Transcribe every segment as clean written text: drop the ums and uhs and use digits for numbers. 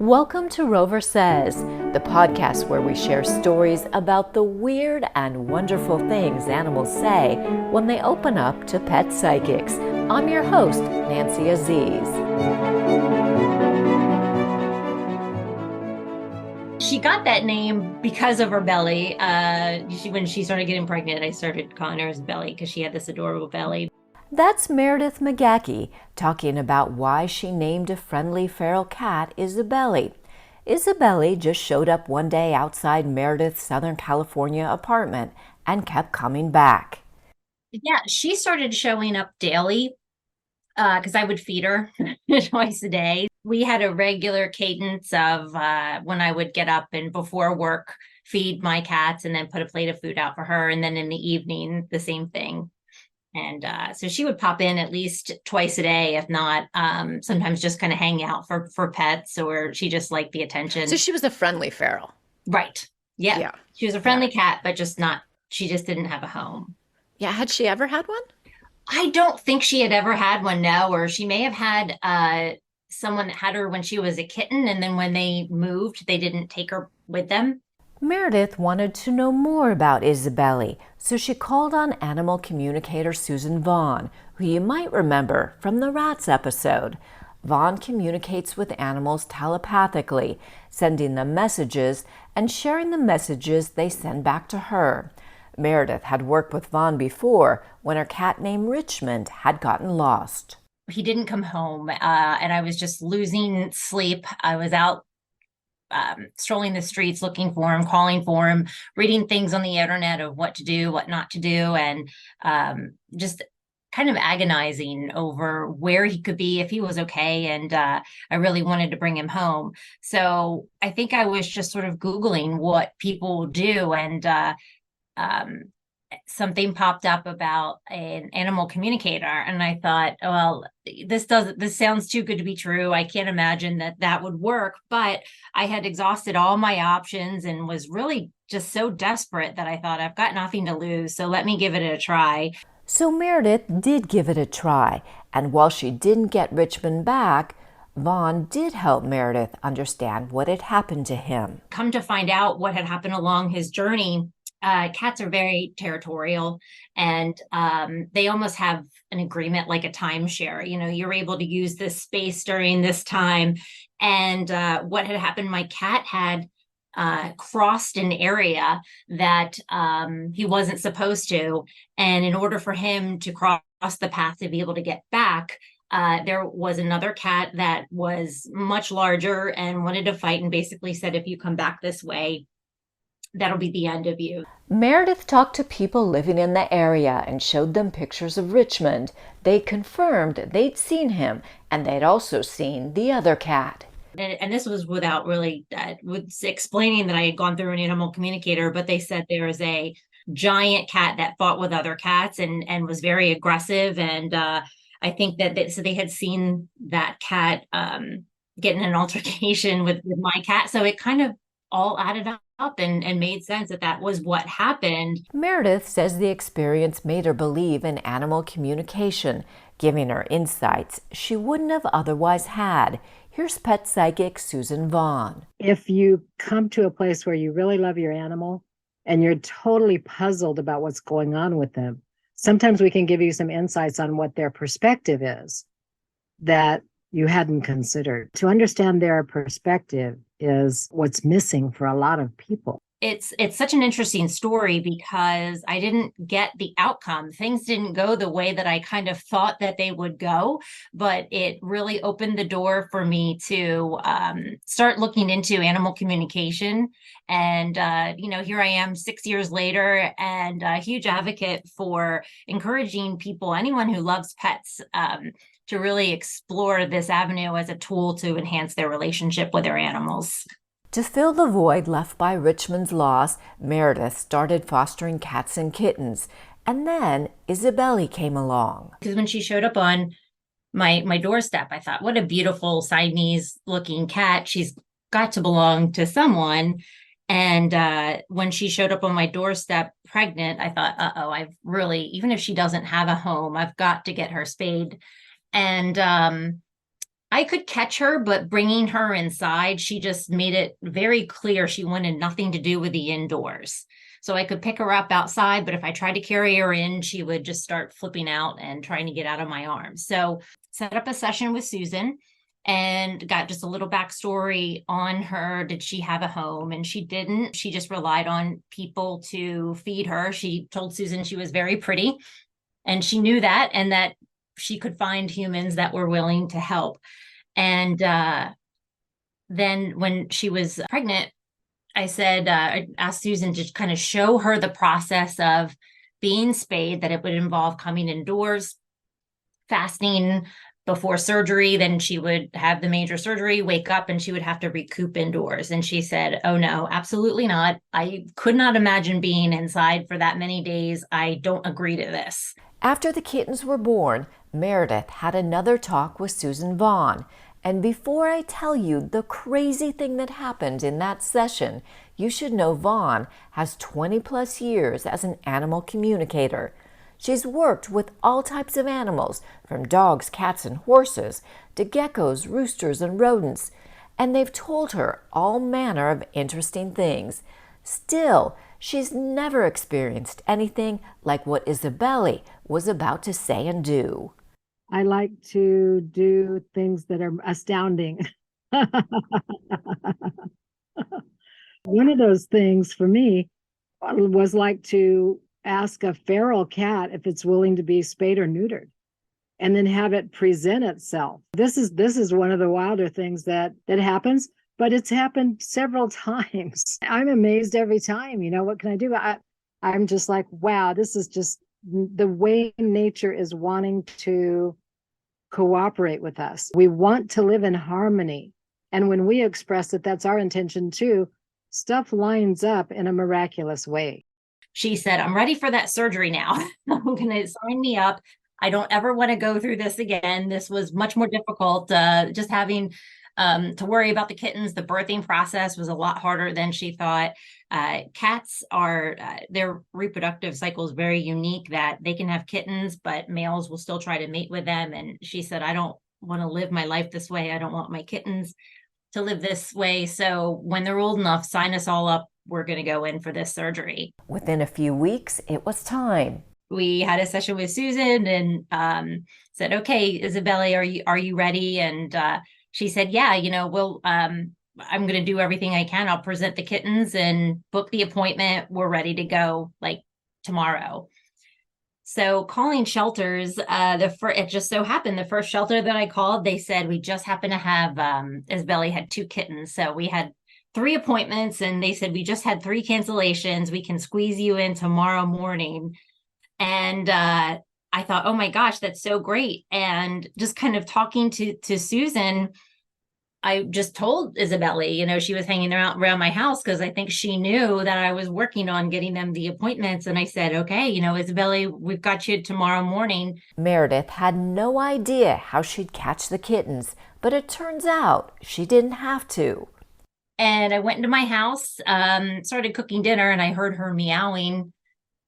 Welcome to Rover Says, the podcast where we share stories about the weird and wonderful things animals say when they open up to pet psychics. I'm your host, Nancy Aziz. She got that name because of her belly. When she started getting pregnant, I started calling her Isabelly because she had this adorable belly. That's Meredith Magaha talking about why she named a friendly feral cat Isabelly. Isabelly just showed up one day outside Meredith's Southern California apartment and kept coming back. Yeah, she started showing up daily because I would feed her twice a day. We had a regular cadence of when I would get up and before work, feed my cats and then put a plate of food out for her. And then in the evening, the same thing. And so she would pop in at least twice a day, if not sometimes just kind of hang out for pets, or she just liked the attention. So she was a friendly feral. Right. Yeah. She was a friendly cat, but she just didn't have a home. Yeah. Had she ever had one? I don't think she had ever had one, no. Or she may have had someone that had her when she was a kitten. And then when they moved, they didn't take her with them. Meredith wanted to know more about Isabelly, so she called on animal communicator Suzan Vaughn, who you might remember from the rats episode. Vaughn communicates with animals telepathically, sending them messages and sharing the messages they send back to her. Meredith had worked with Vaughn before when her cat named Richmond had gotten lost. He didn't come home, and I was just losing sleep. I was out strolling the streets looking for him, calling for him, reading things on the internet of what to do, what not to do, and just kind of agonizing over where he could be, if he was okay. And I really wanted to bring him home. So I think I was just sort of Googling what people do, and something popped up about an animal communicator, and I thought, well, this sounds too good to be true. I can't imagine that would work. But I had exhausted all my options and was really just so desperate that I thought, I've got nothing to lose, so let me give it a try. So Meredith did give it a try, and while she didn't get Richmond back, Vaughn did help Meredith understand what had happened to him. Come to find out what had happened along his journey, cats are very territorial, and they almost have an agreement like a timeshare. You know, you're able to use this space during this time. And what had happened, my cat had crossed an area that he wasn't supposed to. And in order for him to cross the path to be able to get back, there was another cat that was much larger and wanted to fight, and basically said, if you come back this way, that'll be the end of you. Meredith talked to people living in the area and showed them pictures of Richmond. They confirmed they'd seen him, and they'd also seen the other cat. And this was without really explaining that I had gone through an animal communicator, but they said there is a giant cat that fought with other cats and was very aggressive. And I think that so they had seen that cat get in an altercation with my cat. So it kind of all added up and made sense that was what happened. Meredith says the experience made her believe in animal communication, giving her insights she wouldn't have otherwise had. Here's pet psychic Suzan Vaughn. If you come to a place where you really love your animal and you're totally puzzled about what's going on with them, sometimes we can give you some insights on what their perspective is that you hadn't considered. To understand their perspective is what's missing for a lot of people. It's such an interesting story because I didn't get the outcome. Things didn't go the way that I kind of thought that they would go, but it really opened the door for me to start looking into animal communication. And, here I am 6 years later, and a huge advocate for encouraging people, anyone who loves pets, to really explore this avenue as a tool to enhance their relationship with their animals. To fill the void left by Richmond's loss, Meredith started fostering cats and kittens, and then Isabelly came along. Because when she showed up on my doorstep, I thought, what a beautiful Siamese-looking cat. She's got to belong to someone. And when she showed up on my doorstep pregnant, I thought, I've really, even if she doesn't have a home, I've got to get her spayed. And I could catch her, but bringing her inside, she just made it very clear she wanted nothing to do with the indoors. So I could pick her up outside, but if I tried to carry her in, she would just start flipping out and trying to get out of my arms. So set up a session with Suzan and got just a little backstory on her. Did she have a home? And she didn't. She just relied on people to feed her. She told Suzan she was very pretty, and she knew that, and that she could find humans that were willing to help. And then when she was pregnant, I said, I asked Suzan to kind of show her the process of being spayed, that it would involve coming indoors, fasting before surgery. Then she would have the major surgery, wake up, and she would have to recoup indoors. And she said, oh no, absolutely not. I could not imagine being inside for that many days. I don't agree to this. After the kittens were born, Meredith had another talk with Suzan Vaughn. And before I tell you the crazy thing that happened in that session, you should know Vaughn has 20 plus years as an animal communicator. She's worked with all types of animals, from dogs, cats, and horses, to geckos, roosters, and rodents, and they've told her all manner of interesting things. Still, she's never experienced anything like what Isabelly was about to say and do. I like to do things that are astounding. One of those things for me was like to ask a feral cat if it's willing to be spayed or neutered, and then have it present itself. This is one of the wilder things that happens, but it's happened several times. I'm amazed every time. What can I do? I'm just like, wow, this is just the way nature is wanting to cooperate with us. We want to live in harmony. And when we express that that's our intention too, stuff lines up in a miraculous way. She said, I'm ready for that surgery now. I'm going to sign me up. I don't ever want to go through this again. This was much more difficult. Just having to worry about the kittens. The birthing process was a lot harder than she thought. Cats are, their reproductive cycle is very unique, that they can have kittens, but males will still try to mate with them. And she said, I don't want to live my life this way. I don't want my kittens to live this way. So when they're old enough, sign us all up. We're going to go in for this surgery. Within a few weeks, it was time. We had a session with Suzan and said, okay, Isabelly, are you ready? And she said, yeah, I'm going to do everything I can. I'll present the kittens and book the appointment. We're ready to go like tomorrow. So calling shelters, it just so happened the first shelter that I called, they said, we just happen to have, Isabelly had 2 kittens. So we had 3 appointments, and they said, we just had 3 cancellations. We can squeeze you in tomorrow morning. And I thought, oh my gosh, that's so great. And just kind of talking to Suzan, I just told Isabelly, she was hanging around my house because I think she knew that I was working on getting them the appointments. And I said, okay, Isabelly, we've got you tomorrow morning. Meredith had no idea how she'd catch the kittens, but it turns out she didn't have to. And I went into my house, started cooking dinner, and I heard her meowing.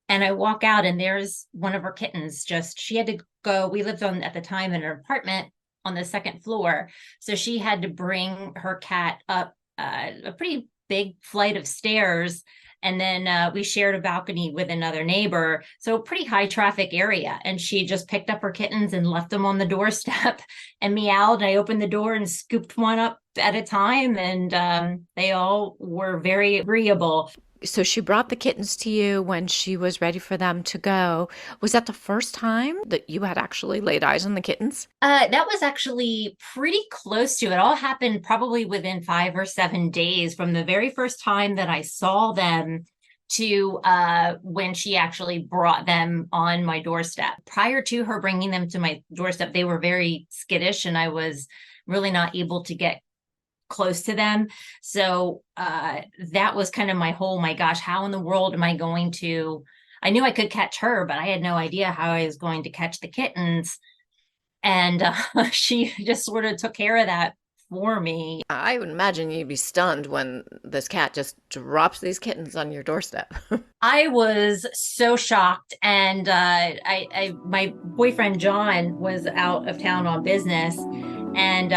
And I walk out, and there's one of her kittens. She had to go. We lived at the time in an apartment on the 2nd floor. So she had to bring her cat up a pretty big flight of stairs. And then we shared a balcony with another neighbor. So pretty high traffic area. And she just picked up her kittens and left them on the doorstep and meowed. I opened the door and scooped one up at a time. And they all were very agreeable. So she brought the kittens to you when she was ready for them to go. Was that the first time that you had actually laid eyes on the kittens? That was actually pretty close to it. All happened probably within 5 or 7 days from the very first time that I saw them to when she actually brought them on my doorstep. Prior to her bringing them to my doorstep, they were very skittish, and I was really not able to get close to them. So that was kind of my gosh, how in the world am I going to, I knew I could catch her, but I had no idea how I was going to catch the kittens. And she just sort of took care of that for me. I would imagine you'd be stunned when this cat just drops these kittens on your doorstep. I was so shocked. And my boyfriend, John, was out of town on business. And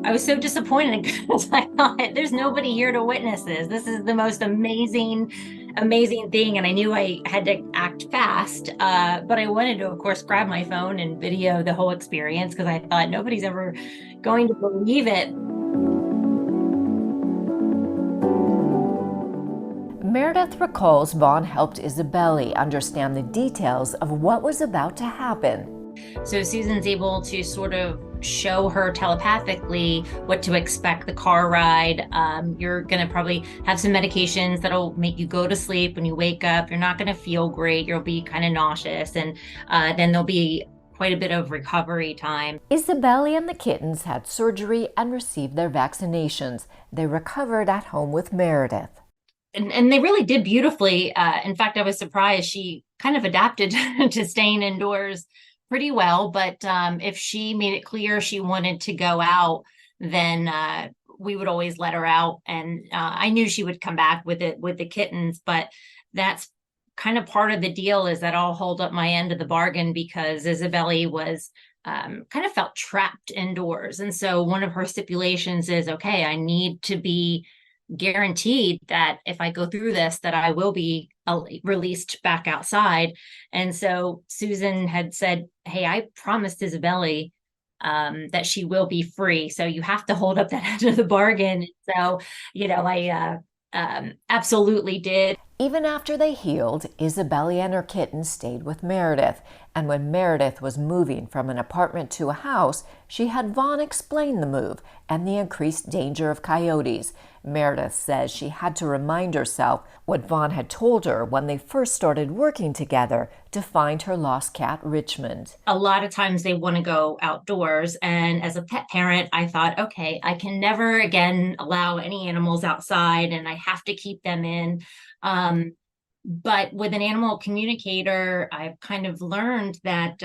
I was so disappointed because I thought there's nobody here to witness this. This is the most amazing thing. And I knew I had to act fast. But I wanted to, of course, grab my phone and video the whole experience because I thought nobody's ever going to believe it. Meredith recalls Vaughn helped Isabelly understand the details of what was about to happen. So Susan's able to sort of show her telepathically what to expect the car ride. You're going to probably have some medications that'll make you go to sleep. When you wake up, you're not going to feel great. You'll be kind of nauseous. And then there'll be quite a bit of recovery time. Isabelly and the kittens had surgery and received their vaccinations. They recovered at home with Meredith. And they really did beautifully. In fact, I was surprised. She kind of adapted to staying indoors pretty well, but if she made it clear she wanted to go out, then we would always let her out. And I knew she would come back with the kittens, but that's kind of part of the deal, is that I'll hold up my end of the bargain because Isabelly was kind of felt trapped indoors. And so one of her stipulations is, okay, I need to be guaranteed that if I go through this, that I will be released back outside. And so Susan had said, hey, I promised Isabelly that she will be free. So you have to hold up that end of the bargain. So, I absolutely did. Even after they healed, Isabelly and her kittens stayed with Meredith. And when Meredith was moving from an apartment to a house, she had Vaughn explain the move and the increased danger of coyotes. Meredith says she had to remind herself what Vaughn had told her when they first started working together to find her lost cat, Richmond. A lot of times they want to go outdoors. And as a pet parent, I thought, okay, I can never again allow any animals outside and I have to keep them in. But with an animal communicator, I've kind of learned that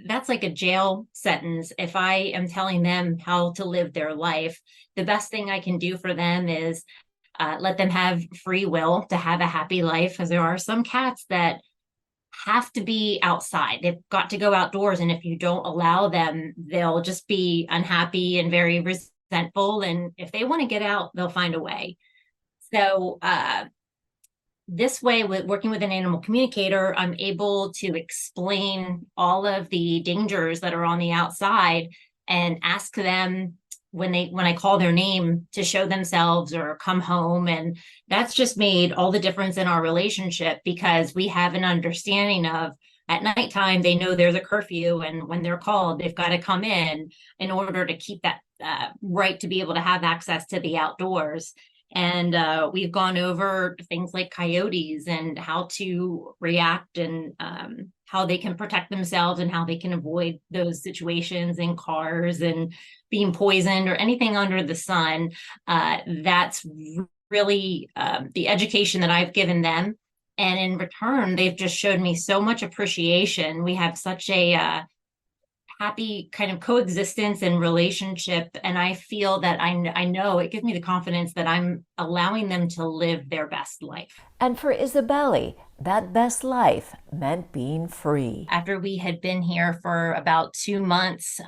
that's like a jail sentence. If I am telling them how to live their life, the best thing I can do for them is let them have free will to have a happy life. Because there are some cats that have to be outside. They've got to go outdoors. And if you don't allow them, they'll just be unhappy and very resentful. And if they want to get out, they'll find a way. So, this way, with working with an animal communicator, I'm able to explain all of the dangers that are on the outside and ask them when I call their name to show themselves or come home. And that's just made all the difference in our relationship because we have an understanding of at nighttime, they know there's a curfew, and when they're called, they've got to come in order to keep that right to be able to have access to the outdoors. And we've gone over things like coyotes and how to react and how they can protect themselves and how they can avoid those situations in cars and being poisoned or anything under the sun. That's really the education that I've given them. And in return, they've just showed me so much appreciation. We have such a happy kind of coexistence and relationship. And I feel that I know it gives me the confidence that I'm allowing them to live their best life. And for Isabelly, that best life meant being free. After we had been here for about 2 months,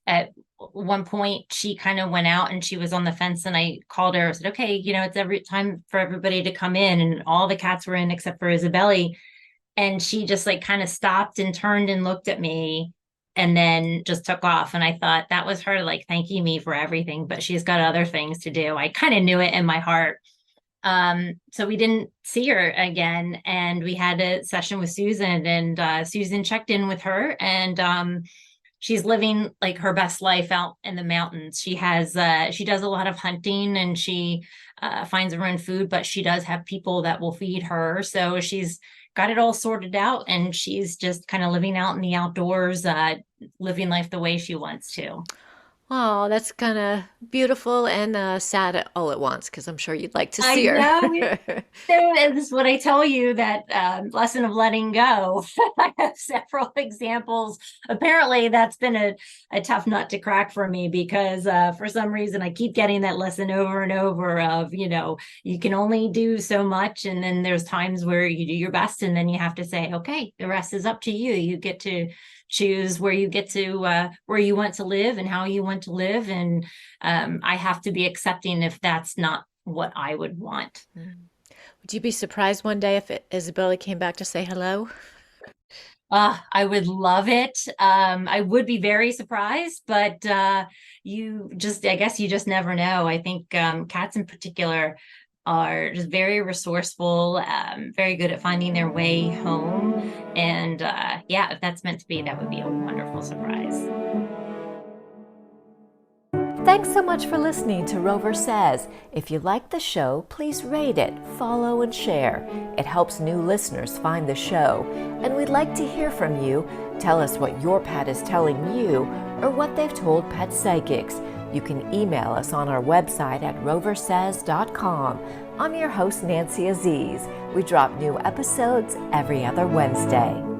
at one point she kind of went out and she was on the fence, and I called her. I said, okay, it's every time for everybody to come in, and all the cats were in except for Isabelly. And she just like kind of stopped and turned and looked at me and then just took off. And I thought that was her like thanking me for everything, but she's got other things to do. I kind of knew it in my heart. So we didn't see her again, and we had a session with Susan, and Susan checked in with her, and she's living like her best life out in the mountains. She does a lot of hunting, and she finds her own food, but she does have people that will feed her. So she's got it all sorted out, and she's just kind of living out in the outdoors, living life the way she wants to. Oh, that's kind of beautiful and sad all at once because I'm sure you'd like to I see her. know. So this is what I tell you, that lesson of letting go. I have several examples. Apparently, that's been a tough nut to crack for me because for some reason I keep getting that lesson over and over of, you can only do so much. And then there's times where you do your best and then you have to say, okay, the rest is up to you. You get to choose where you get to, where you want to live and how you want to live. And I have to be accepting if that's not what I would want. Would you be surprised one day if Isabelly came back to say hello? I would love it. I would be very surprised, but I guess you just never know. I think cats in particular are just very resourceful, very good at finding their way home. And yeah, if that's meant to be, that would be a wonderful surprise. Thanks so much for listening to Rover Says. If you like the show, please rate it, follow, and share. It helps new listeners find the show. And we'd like to hear from you. Tell us what your pet is telling you or what they've told pet psychics. You can email us on our website at roversays.com. I'm your host, Nancy Aziz. We drop new episodes every other Wednesday.